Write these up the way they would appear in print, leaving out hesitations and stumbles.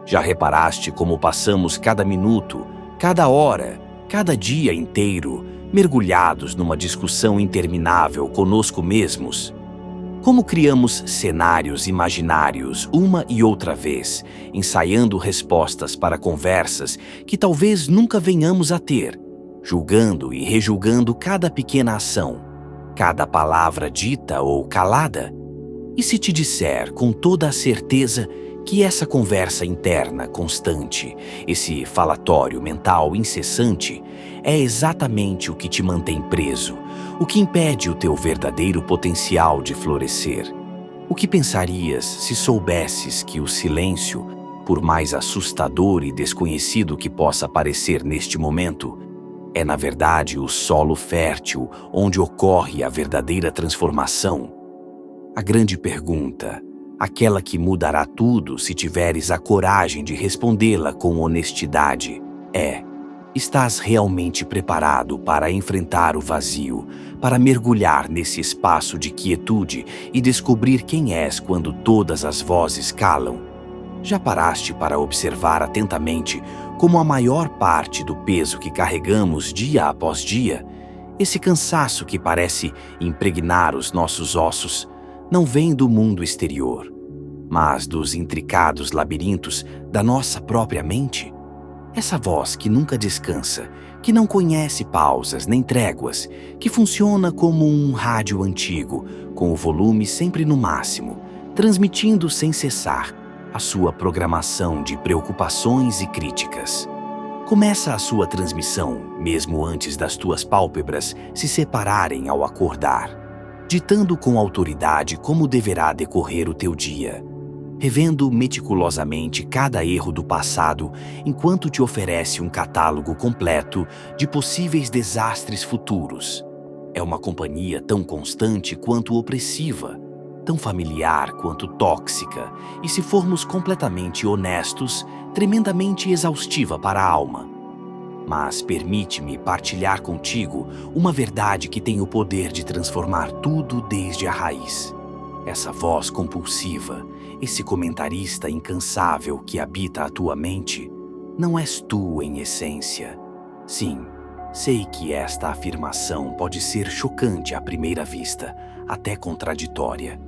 Já reparaste como passamos cada minuto, cada hora, cada dia inteiro mergulhados numa discussão interminável conosco mesmos? Como criamos cenários imaginários uma e outra vez, ensaiando respostas para conversas que talvez nunca venhamos a ter, julgando e rejulgando cada pequena ação, cada palavra dita ou calada? E se te disser com toda a certeza que essa conversa interna constante, esse falatório mental incessante, é exatamente o que te mantém preso, o que impede o teu verdadeiro potencial de florescer? O que pensarias se soubesses que o silêncio, por mais assustador e desconhecido que possa parecer neste momento, é na verdade o solo fértil onde ocorre a verdadeira transformação? A grande pergunta, aquela que mudará tudo se tiveres a coragem de respondê-la com honestidade, é: estás realmente preparado para enfrentar o vazio, para mergulhar nesse espaço de quietude e descobrir quem és quando todas as vozes calam? Já paraste para observar atentamente como a maior parte do peso que carregamos dia após dia, esse cansaço que parece impregnar os nossos ossos, não vem do mundo exterior, mas dos intricados labirintos da nossa própria mente? Essa voz que nunca descansa, que não conhece pausas nem tréguas, que funciona como um rádio antigo, com o volume sempre no máximo, transmitindo sem cessar a sua programação de preocupações e críticas. Começa a sua transmissão, mesmo antes das tuas pálpebras se separarem ao acordar, ditando com autoridade como deverá decorrer o teu dia, revendo meticulosamente cada erro do passado enquanto te oferece um catálogo completo de possíveis desastres futuros. É uma companhia tão constante quanto opressiva, tão familiar quanto tóxica e, se formos completamente honestos, tremendamente exaustiva para a alma. Mas permite-me partilhar contigo uma verdade que tem o poder de transformar tudo desde a raiz. Essa voz compulsiva, esse comentarista incansável que habita a tua mente, não és tu em essência. Sim, sei que esta afirmação pode ser chocante à primeira vista, até contraditória.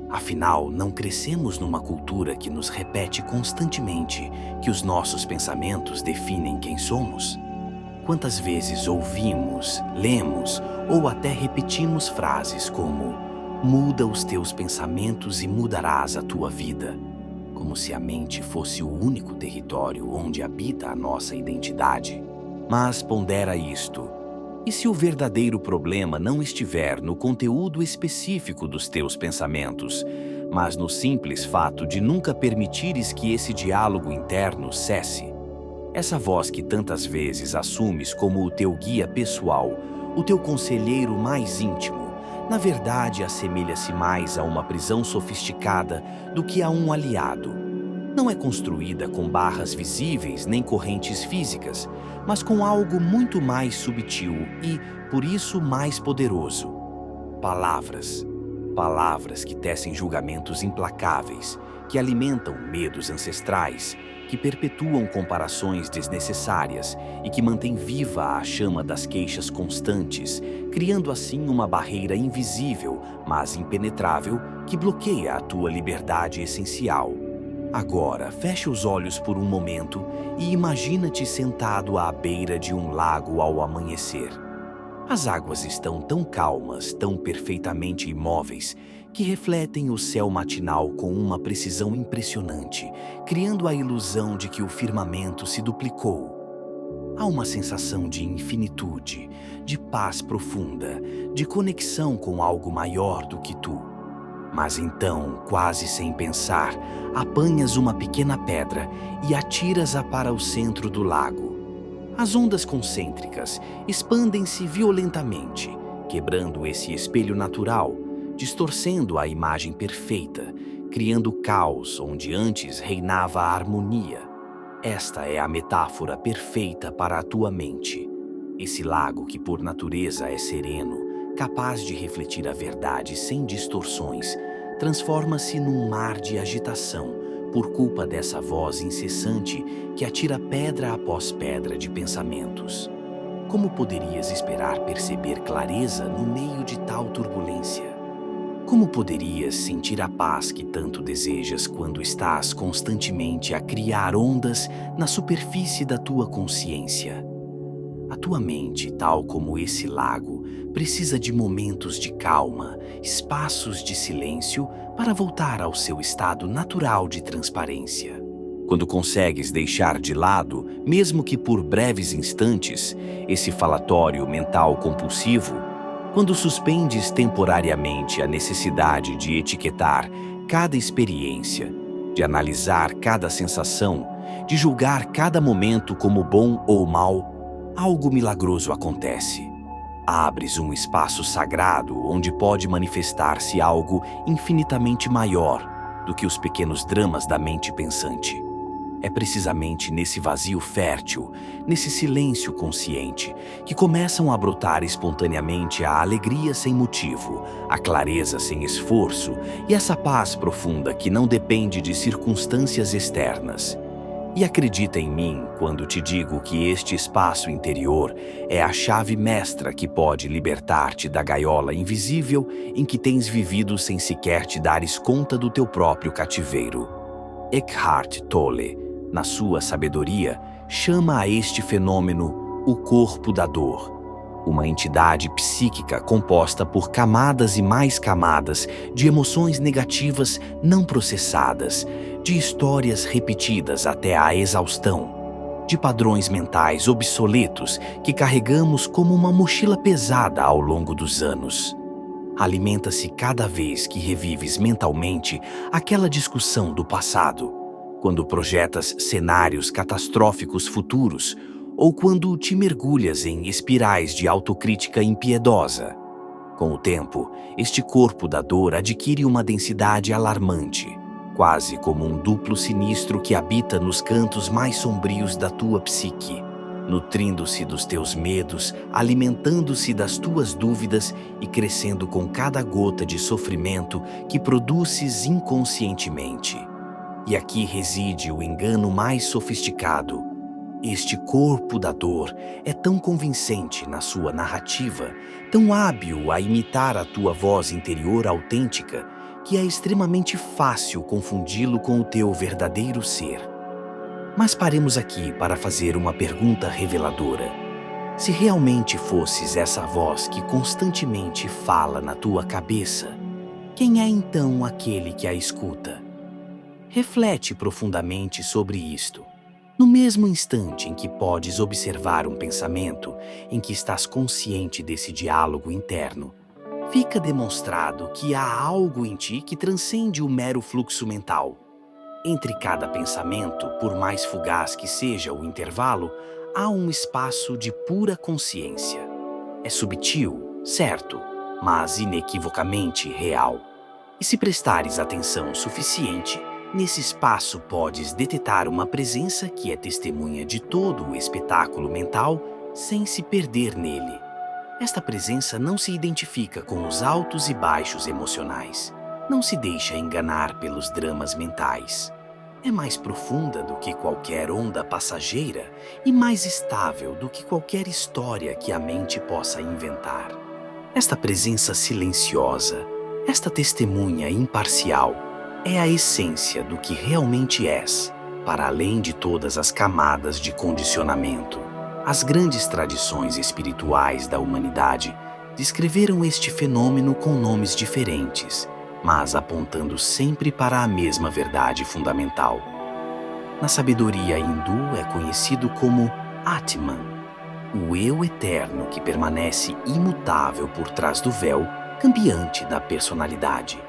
Afinal, não crescemos numa cultura que nos repete constantemente que os nossos pensamentos definem quem somos? Quantas vezes ouvimos, lemos ou até repetimos frases como: muda os teus pensamentos e mudarás a tua vida, como se a mente fosse o único território onde habita a nossa identidade. Mas pondera isto: e se o verdadeiro problema não estiver no conteúdo específico dos teus pensamentos, mas no simples fato de nunca permitires que esse diálogo interno cesse? Essa voz que tantas vezes assumes como o teu guia pessoal, o teu conselheiro mais íntimo, na verdade assemelha-se mais a uma prisão sofisticada do que a um aliado. Não é construída com barras visíveis nem correntes físicas, mas com algo muito mais subtil e, por isso, mais poderoso: palavras. Palavras que tecem julgamentos implacáveis, que alimentam medos ancestrais, que perpetuam comparações desnecessárias e que mantêm viva a chama das queixas constantes, criando assim uma barreira invisível, mas impenetrável, que bloqueia a tua liberdade essencial. Agora, fecha os olhos por um momento e imagina-te sentado à beira de um lago ao amanhecer. As águas estão tão calmas, tão perfeitamente imóveis, que refletem o céu matinal com uma precisão impressionante, criando a ilusão de que o firmamento se duplicou. Há uma sensação de infinitude, de paz profunda, de conexão com algo maior do que tu. Mas então, quase sem pensar, apanhas uma pequena pedra e atiras-a para o centro do lago. As ondas concêntricas expandem-se violentamente, quebrando esse espelho natural, distorcendo a imagem perfeita, criando caos onde antes reinava a harmonia. Esta é a metáfora perfeita para a tua mente. Esse lago que por natureza é sereno, capaz de refletir a verdade sem distorções, transforma-se num mar de agitação, por culpa dessa voz incessante que atira pedra após pedra de pensamentos. Como poderias esperar perceber clareza no meio de tal turbulência? Como poderias sentir a paz que tanto desejas quando estás constantemente a criar ondas na superfície da tua consciência? A tua mente, tal como esse lago, precisa de momentos de calma, espaços de silêncio para voltar ao seu estado natural de transparência. Quando consegues deixar de lado, mesmo que por breves instantes, esse falatório mental compulsivo, quando suspendes temporariamente a necessidade de etiquetar cada experiência, de analisar cada sensação, de julgar cada momento como bom ou mal, algo milagroso acontece. Abres um espaço sagrado onde pode manifestar-se algo infinitamente maior do que os pequenos dramas da mente pensante. É precisamente nesse vazio fértil, nesse silêncio consciente, que começam a brotar espontaneamente a alegria sem motivo, a clareza sem esforço e essa paz profunda que não depende de circunstâncias externas. E acredita em mim quando te digo que este espaço interior é a chave mestra que pode libertar-te da gaiola invisível em que tens vivido sem sequer te dares conta do teu próprio cativeiro. Eckhart Tolle, na sua sabedoria, chama a este fenômeno o corpo da dor, uma entidade psíquica composta por camadas e mais camadas de emoções negativas não processadas, de histórias repetidas até a exaustão, de padrões mentais obsoletos que carregamos como uma mochila pesada ao longo dos anos. Alimenta-se cada vez que revives mentalmente aquela discussão do passado, quando projetas cenários catastróficos futuros ou quando te mergulhas em espirais de autocrítica impiedosa. Com o tempo, este corpo da dor adquire uma densidade alarmante, quase como um duplo sinistro que habita nos cantos mais sombrios da tua psique, nutrindo-se dos teus medos, alimentando-se das tuas dúvidas e crescendo com cada gota de sofrimento que produzes inconscientemente. E aqui reside o engano mais sofisticado. Este corpo da dor é tão convincente na sua narrativa, tão hábil a imitar a tua voz interior autêntica, que é extremamente fácil confundi-lo com o teu verdadeiro ser. Mas paremos aqui para fazer uma pergunta reveladora. Se realmente fosses essa voz que constantemente fala na tua cabeça, quem é então aquele que a escuta? Reflete profundamente sobre isto. No mesmo instante em que podes observar um pensamento, em que estás consciente desse diálogo interno, fica demonstrado que há algo em ti que transcende o mero fluxo mental. Entre cada pensamento, por mais fugaz que seja o intervalo, há um espaço de pura consciência. É subtil, certo, mas inequivocamente real. E se prestares atenção suficiente, nesse espaço podes detectar uma presença que é testemunha de todo o espetáculo mental sem se perder nele. Esta presença não se identifica com os altos e baixos emocionais. Não se deixa enganar pelos dramas mentais. É mais profunda do que qualquer onda passageira e mais estável do que qualquer história que a mente possa inventar. Esta presença silenciosa, esta testemunha imparcial, é a essência do que realmente és, para além de todas as camadas de condicionamento. As grandes tradições espirituais da humanidade descreveram este fenômeno com nomes diferentes, mas apontando sempre para a mesma verdade fundamental. Na sabedoria hindu é conhecido como Atman, o eu eterno que permanece imutável por trás do véu cambiante da personalidade.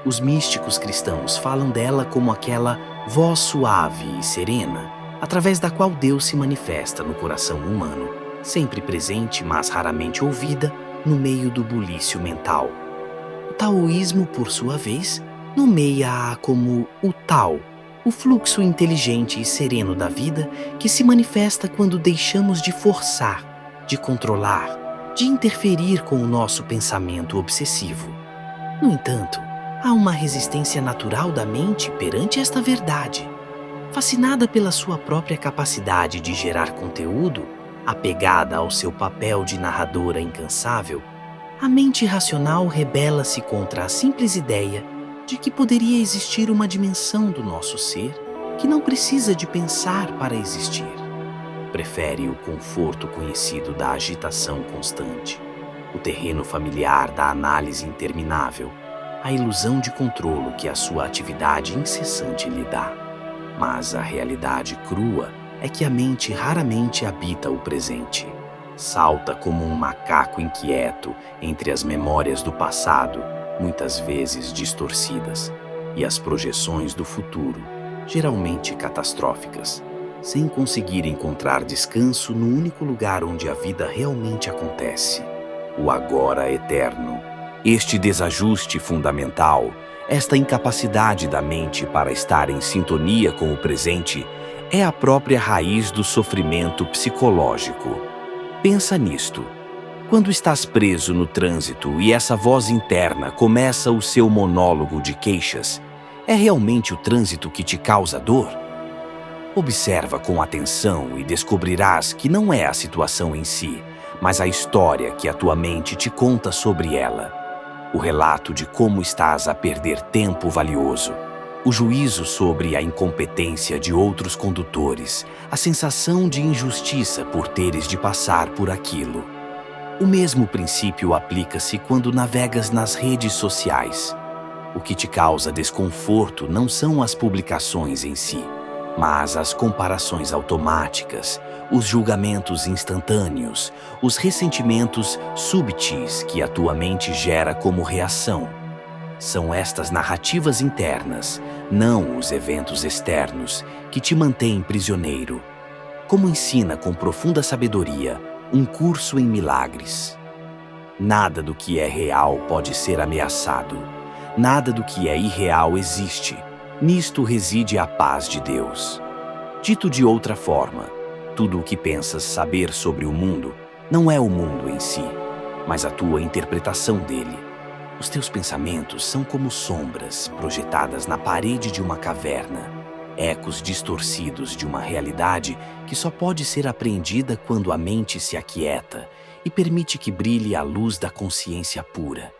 Os místicos cristãos falam dela como aquela voz suave e serena, através da qual Deus se manifesta no coração humano, sempre presente, mas raramente ouvida, no meio do bulício mental. O taoísmo, por sua vez, nomeia-a como o Tao, o fluxo inteligente e sereno da vida que se manifesta quando deixamos de forçar, de controlar, de interferir com o nosso pensamento obsessivo. No entanto, Há uma resistência natural da mente perante esta verdade. Fascinada pela sua própria capacidade de gerar conteúdo, apegada ao seu papel de narradora incansável, a mente racional rebela-se contra a simples ideia de que poderia existir uma dimensão do nosso ser que não precisa de pensar para existir. Prefere o conforto conhecido da agitação constante, o terreno familiar da análise interminável, a ilusão de controlo que a sua atividade incessante lhe dá. Mas a realidade crua é que a mente raramente habita o presente. Salta como um macaco inquieto entre as memórias do passado, muitas vezes distorcidas, e as projeções do futuro, geralmente catastróficas, sem conseguir encontrar descanso no único lugar onde a vida realmente acontece, o agora eterno. Este desajuste fundamental, esta incapacidade da mente para estar em sintonia com o presente, é a própria raiz do sofrimento psicológico. Pensa nisto. Quando estás preso no trânsito e essa voz interna começa o seu monólogo de queixas, é realmente o trânsito que te causa dor? Observa com atenção e descobrirás que não é a situação em si, mas a história que a tua mente te conta sobre ela. O relato de como estás a perder tempo valioso, o juízo sobre a incompetência de outros condutores, a sensação de injustiça por teres de passar por aquilo. O mesmo princípio aplica-se quando navegas nas redes sociais. O que te causa desconforto não são as publicações em si, mas as comparações automáticas, os julgamentos instantâneos, os ressentimentos súbitos que a tua mente gera como reação. São estas narrativas internas, não os eventos externos, que te mantêm prisioneiro. Como ensina com profunda sabedoria um curso em milagres. Nada do que é real pode ser ameaçado. Nada do que é irreal existe. Nisto reside a paz de Deus. Dito de outra forma, tudo o que pensas saber sobre o mundo não é o mundo em si, mas a tua interpretação dele. Os teus pensamentos são como sombras projetadas na parede de uma caverna, ecos distorcidos de uma realidade que só pode ser apreendida quando a mente se aquieta e permite que brilhe a luz da consciência pura.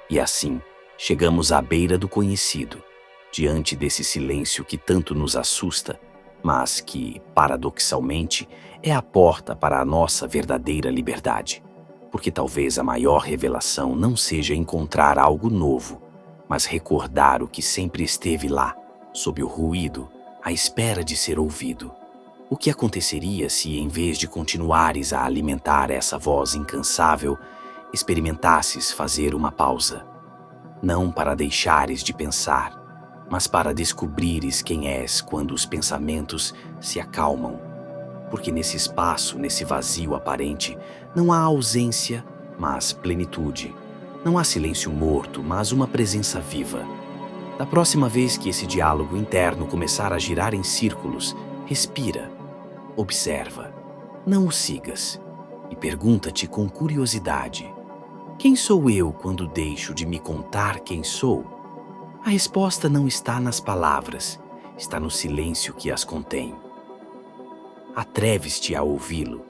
E assim, chegamos à beira do conhecido, diante desse silêncio que tanto nos assusta, mas que, paradoxalmente, é a porta para a nossa verdadeira liberdade. Porque talvez a maior revelação não seja encontrar algo novo, mas recordar o que sempre esteve lá, sob o ruído, à espera de ser ouvido. O que aconteceria se, em vez de continuares a alimentar essa voz incansável, experimentasses fazer uma pausa? Não para deixares de pensar, mas para descobrires quem és quando os pensamentos se acalmam. Porque nesse espaço, nesse vazio aparente, não há ausência, mas plenitude. Não há silêncio morto, mas uma presença viva. Da próxima vez que esse diálogo interno começar a girar em círculos, respira, observa, não o sigas e pergunta-te com curiosidade: quem sou eu quando deixo de me contar quem sou? A resposta não está nas palavras, está no silêncio que as contém. Atreves-te a ouvi-lo